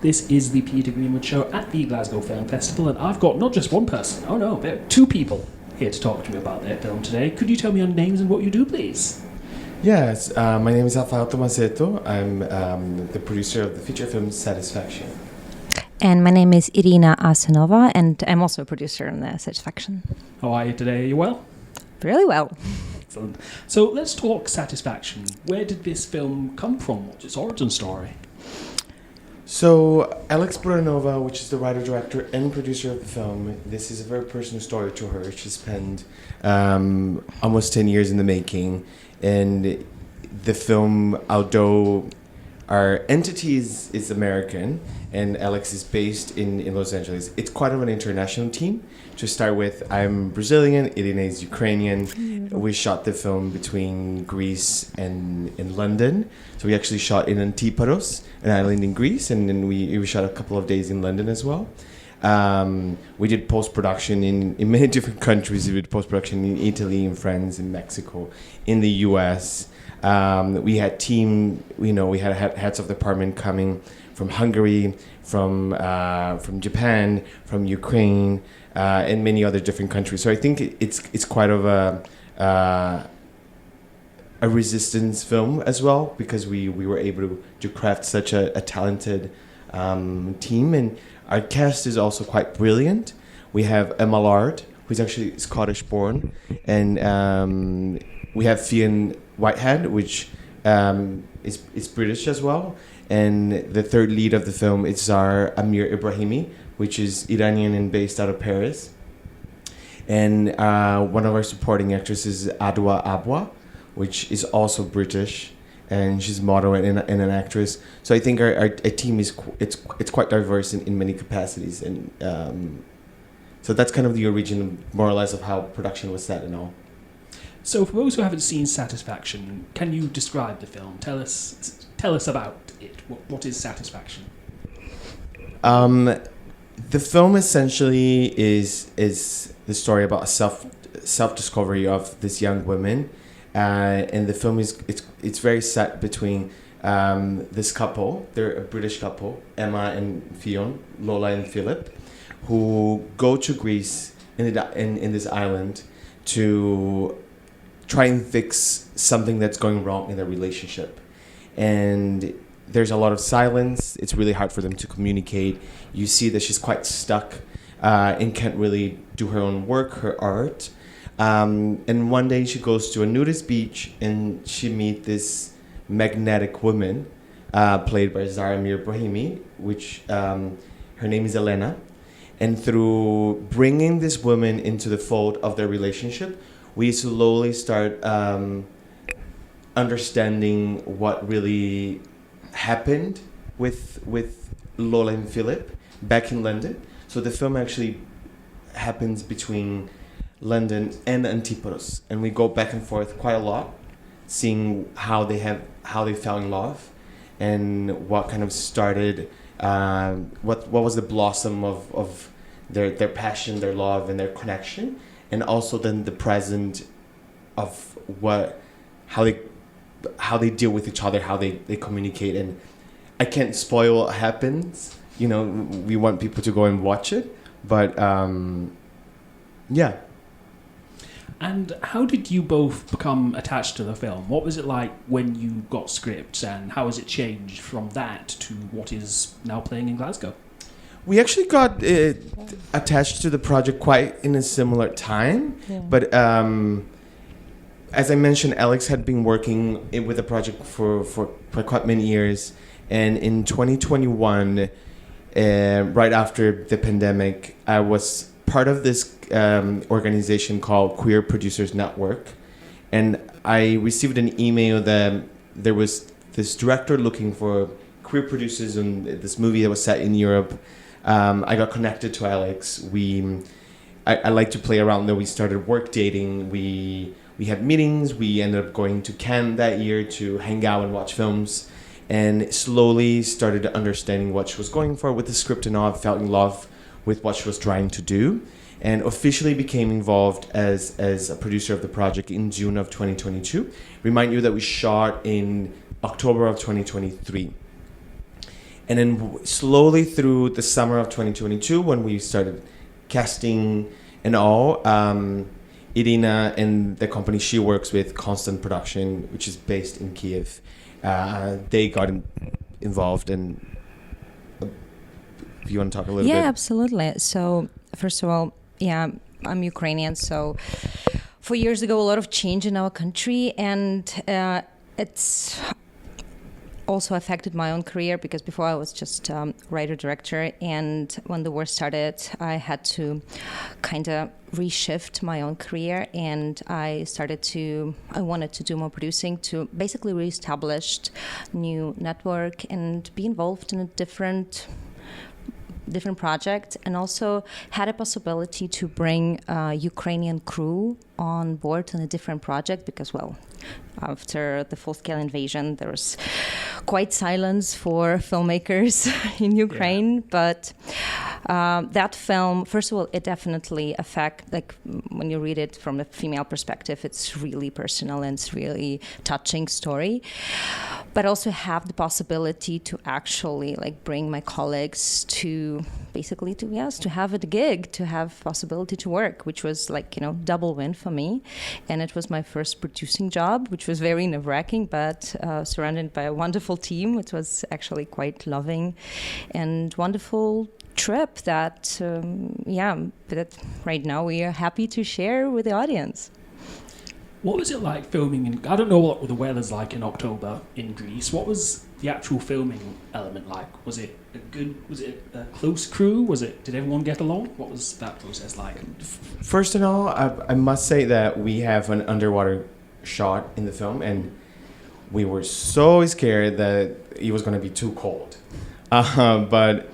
This is the Peter Greenwood Show at the Glasgow Film Festival, and I've got not just one person, oh no, there are two people here to talk to me about their film today. Could you tell me your names and what you do, please? Yes, my name is Rafael Thomaseto. I'm the producer of the feature film Satisfaction. And my name is Iryna Asonova, and I'm also a producer on the Satisfaction. How are you today? Are you well? Really well. Excellent. So let's talk Satisfaction. Where did this film come from? What's its origin story? So Alex Buranova, which is the writer, director, and producer of the film, this is a very personal story to her. She spent almost 10 years in the making, and the film, although our entity is American and Alex is based in Los Angeles, it's quite of an international team. To start with, I'm Brazilian, Iryna is Ukrainian. We shot the film between Greece and in London. So we actually shot in Antiparos, an island in Greece, and then we shot a couple of days in London as well. We did post-production in many different countries. We did post-production in Italy, in France, in Mexico, in the US. We had we had heads of department coming from Hungary, from Japan, from Ukraine, and many other different countries. So I think it's quite of a resistance film as well, because we were able to craft such a talented team, and our cast is also quite brilliant. We have Emma Lard, who's actually Scottish born, and we have Fionn Whitehead, which is British as well. And the third lead of the film is our Amir Ibrahimi, which is Iranian and based out of Paris. And one of our supporting actresses is Adwa Abwa, which is also British, and she's a model and an actress. So I think our team is it's quite diverse in many capacities, and so that's kind of the origin, more or less, of how production was set and all. So for those who haven't seen Satisfaction, can you describe the film? Tell us about it. What is Satisfaction? The film essentially is the story about self discovery of this young woman, and the film it's very set between this couple. They're a British couple, Emma and Fionn, Lola and Philip, who go to Greece in this island to try and fix something that's going wrong in their relationship. And there's a lot of silence. It's really hard for them to communicate. You see that she's quite stuck and can't really do her own work, her art. And one day she goes to a nudist beach and she meets this magnetic woman played by Zara Mir Brahimi, which her name is Elena. And through bringing this woman into the fold of their relationship, we slowly start understanding what really happened with Lola and Philip back in London. So the film actually happens between London and Antiparos, and we go back and forth quite a lot, seeing how they fell in love, and what kind of started, what was the blossom of their passion, their love, and their connection, and also then the present of how they deal with each other, how they communicate. And I can't spoil what happens. We want people to go and watch it, but yeah. And how did you both become attached to the film? What was it like when you got scripts, and how has it changed from that to what is now playing in Glasgow? We actually got attached to the project quite in a similar time, but as I mentioned, Alex had been working with the project for quite many years, and in 2021, right after the pandemic, I was part of this organization called Queer Producers Network, and I received an email that there was this director looking for queer producers in this movie that was set in Europe. I got connected to Alex. I like to play around there. We started work dating. We had meetings. We ended up going to Cannes that year to hang out and watch films, and slowly started understanding what she was going for with the script and all. I fell in love with what she was trying to do, and officially became involved as a producer of the project in June of 2022. Remind you that we shot in October of 2023. And then slowly through the summer of 2022, when we started casting and all, Irina and the company she works with, Constant Production, which is based in Kiev, they got involved. And if you want to talk a little bit. Yeah, absolutely. So first of all, I'm Ukrainian. So 4 years ago, a lot of change in our country, and it's also affected my own career, because before I was just writer-director, and when the war started, I had to kind of reshift my own career, and I wanted to do more producing, to basically reestablish new network and be involved in a different project, and also had a possibility to bring a Ukrainian crew on board on a different project, because, well, after the full-scale invasion, there was quite silence for filmmakers in Ukraine. But that film, first of all, it definitely when you read it from a female perspective, it's really personal and it's really touching story. But also have the possibility to actually bring my colleagues to basically to have a gig, to have possibility to work, which was double win for me. And it was my first producing job, which was very nerve-wracking, but surrounded by a wonderful team. It was actually quite loving and wonderful trip that that right now we are happy to share with the audience. What was it like filming in, I don't know what the weather's like in October in Greece. What was the actual filming element like? Was it a close crew? Did everyone get along? What was that process like? First of all, I must say that we have an underwater shot in the film, and we were so scared that it was going to be too cold. But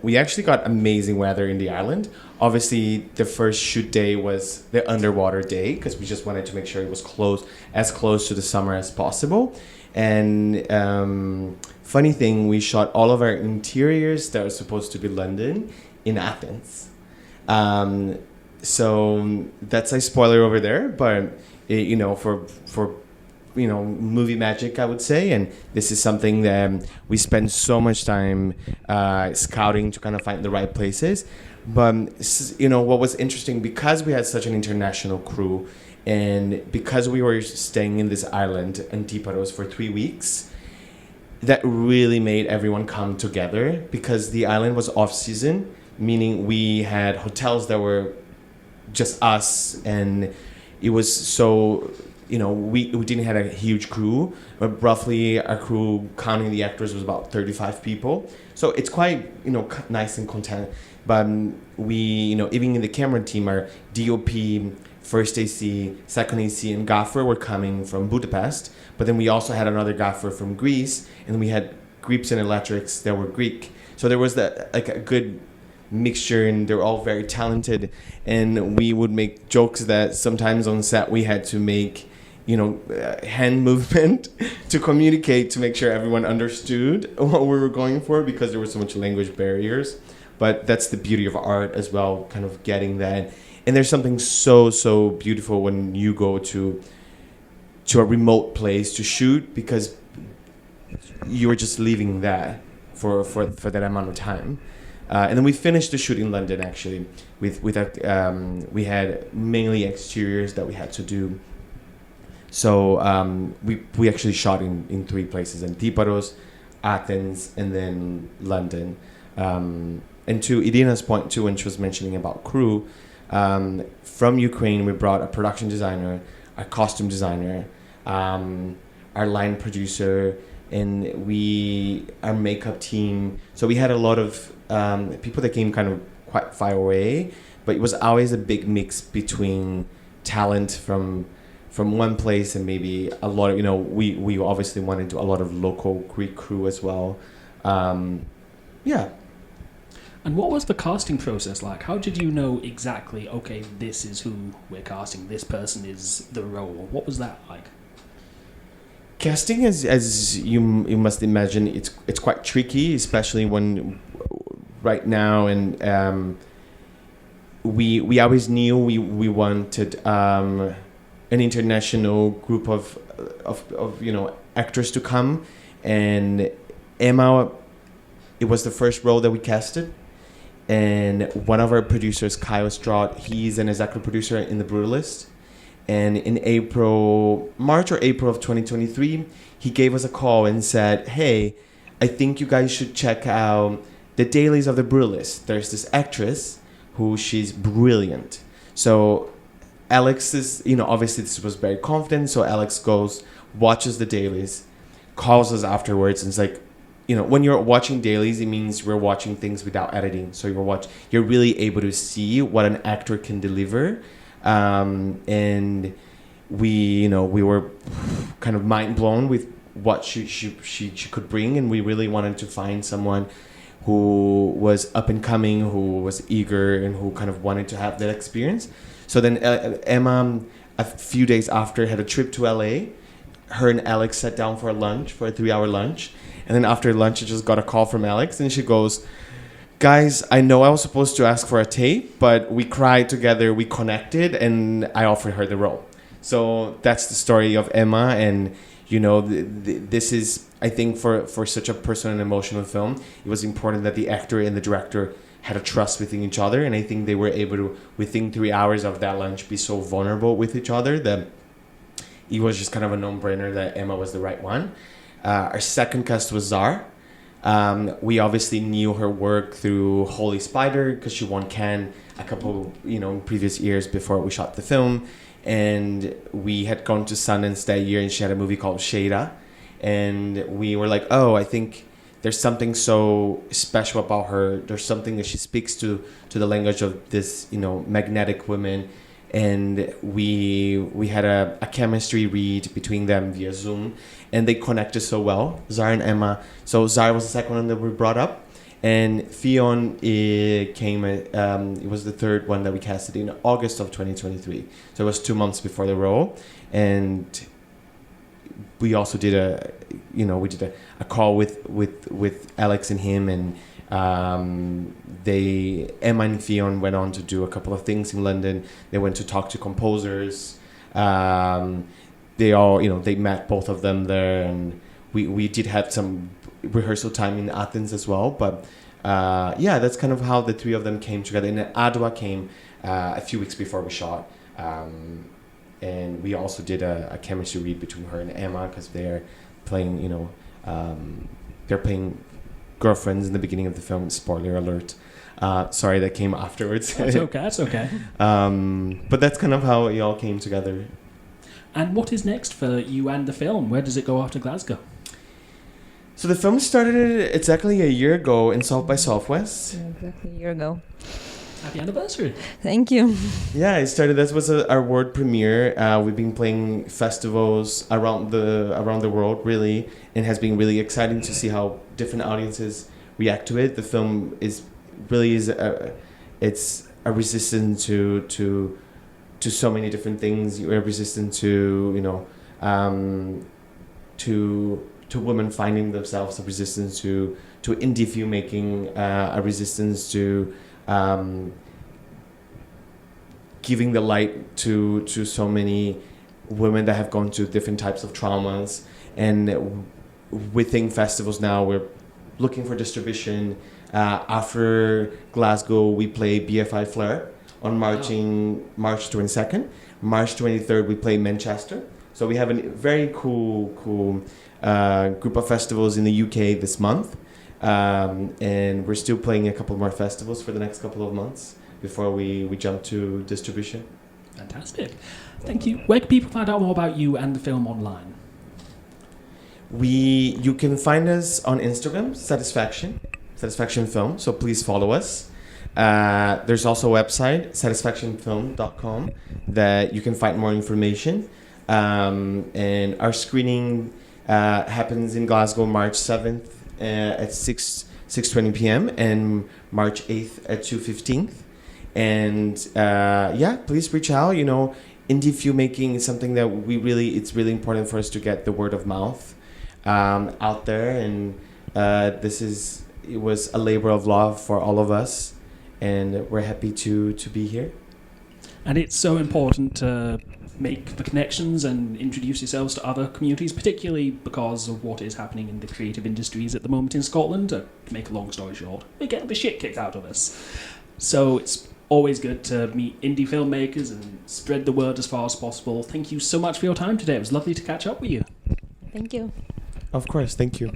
we actually got amazing weather in the island. Obviously, the first shoot day was the underwater day, because we just wanted to make sure it was as close to the summer as possible. And funny thing, we shot all of our interiors that were supposed to be London in Athens. So that's a spoiler over there, but for movie magic, I would say. And this is something that we spend so much time scouting to kind of find the right places. But what was interesting, because we had such an international crew, and because we were staying in this island, Antiparos, for 3 weeks, that really made everyone come together, because the island was off season, meaning we had hotels that were just us, and it was so, we didn't have a huge crew, but roughly our crew, counting the actors, was about 35 people. So it's quite, nice and content. But we, even in the camera team, our DOP, first AC, second AC, and gaffer were coming from Budapest. But then we also had another gaffer from Greece, and we had Greeks and electrics that were Greek. So there was a good mixture, and they were all very talented. And we would make jokes that sometimes on set we had to make, hand movement to communicate, to make sure everyone understood what we were going for, because there were so much language barriers. But that's the beauty of art as well, kind of getting that. And there's something so beautiful when you go to a remote place to shoot, because you were just leaving that for that amount of time. And then we finished the shoot in London, actually. We had mainly exteriors that we had to do. So we actually shot in 3 places: Antiparos, Athens, and then London. And to Irina's point too, when she was mentioning about crew, from Ukraine we brought a production designer, a costume designer, our line producer, and our makeup team. So we had a lot of people that came kind of quite far away, but it was always a big mix between talent from one place and maybe a lot of, we obviously wanted to do a lot of local Greek crew as well. Yeah. And what was the casting process like? How did you know exactly, okay, this is who we're casting, this person is the role? What was that like? Casting, as you must imagine, it's quite tricky, especially when right now, and we always knew we wanted an international group of actors to come, and Emma it was the first role that we casted. And one of our producers, Kyle Stroud, he's an executive producer in The Brutalist. And in March or April of 2023, he gave us a call and said, hey, I think you guys should check out the dailies of The Brutalist. There's this actress who she's brilliant. So Alex is, obviously this was very confident. So Alex goes, watches the dailies, calls us afterwards, and it's like, when you're watching dailies, it means we're watching things without editing. So you're really able to see what an actor can deliver. And we were kind of mind blown with what she could bring, and we really wanted to find someone who was up and coming, who was eager, and who kind of wanted to have that experience. So then Emma, a few days after, had a trip to LA. Her and Alex sat down for a 3-hour lunch. And then after lunch, I just got a call from Alex, and she goes, guys, I know I was supposed to ask for a tape, but we cried together, we connected, and I offered her the role. So that's the story of Emma. And, this is, I think, for such a personal and emotional film, it was important that the actor and the director had a trust within each other. And I think they were able to, within 3 hours of that lunch, be so vulnerable with each other that it was just kind of a no-brainer that Emma was the right one. Our second cast was Zar. We obviously knew her work through Holy Spider because she won Cannes a couple, previous years before we shot the film. And we had gone to Sundance that year, and she had a movie called Shada. And we were like, oh, I think there's something so special about her. There's something that she speaks to the language of this, magnetic woman. And we had a chemistry read between them via Zoom, and they connected so well, Zara and Emma. So Zara was the second one that we brought up, and Fionn came. It was the third one that we casted in August of 2023. So it was 2 months before the role, and we also did a call with Alex and him, and Emma and Fionn went on to do a couple of things in London. They went to talk to composers. They met both of them there, and we did have some rehearsal time in Athens as well. But that's kind of how the three of them came together. And Adwa came a few weeks before we shot. And we also did a chemistry read between her and Emma because they're playing, they're playing girlfriends in the beginning of the film. Spoiler alert. Sorry, that came afterwards. That's okay. But that's kind of how it all came together. And what is next for you and the film? Where does it go after Glasgow? So the film started exactly a year ago in South by Southwest. Yeah, exactly a year ago. Happy anniversary. Thank you. Yeah, it started. That was our world premiere. We've been playing festivals around the world, really, and it has been really exciting to see how different audiences react to it. The film it's a resistance to so many different things. You're resistant to to women finding themselves, a resistance to indie filmmaking, a resistance to giving the light to so many women that have gone through different types of traumas. And within festivals now, we're looking for distribution. After Glasgow, we play BFI Flare on March 22nd. March 23rd, we play Manchester. So we have a very cool group of festivals in the UK this month. And we're still playing a couple more festivals for the next couple of months before we jump to distribution. Fantastic. Thank you. Where can people find out more about you and the film online? You can find us on Instagram, Satisfaction Film, so please follow us. There's also a website, satisfactionfilm.com, that you can find more information. And our screening happens in Glasgow March 7th at 6:20 p.m. and March 8th at 2:15. And please reach out. Indie filmmaking is something that it's really important for us to get the word of mouth out there. And it was a labor of love for all of us. And we're happy to be here. And it's so important to make the connections and introduce yourselves to other communities, particularly because of what is happening in the creative industries at the moment in Scotland. To make a long story short, we're getting the shit kicked out of us. So it's always good to meet indie filmmakers and spread the word as far as possible. Thank you so much for your time today. It was lovely to catch up with you. Thank you. Of course, thank you.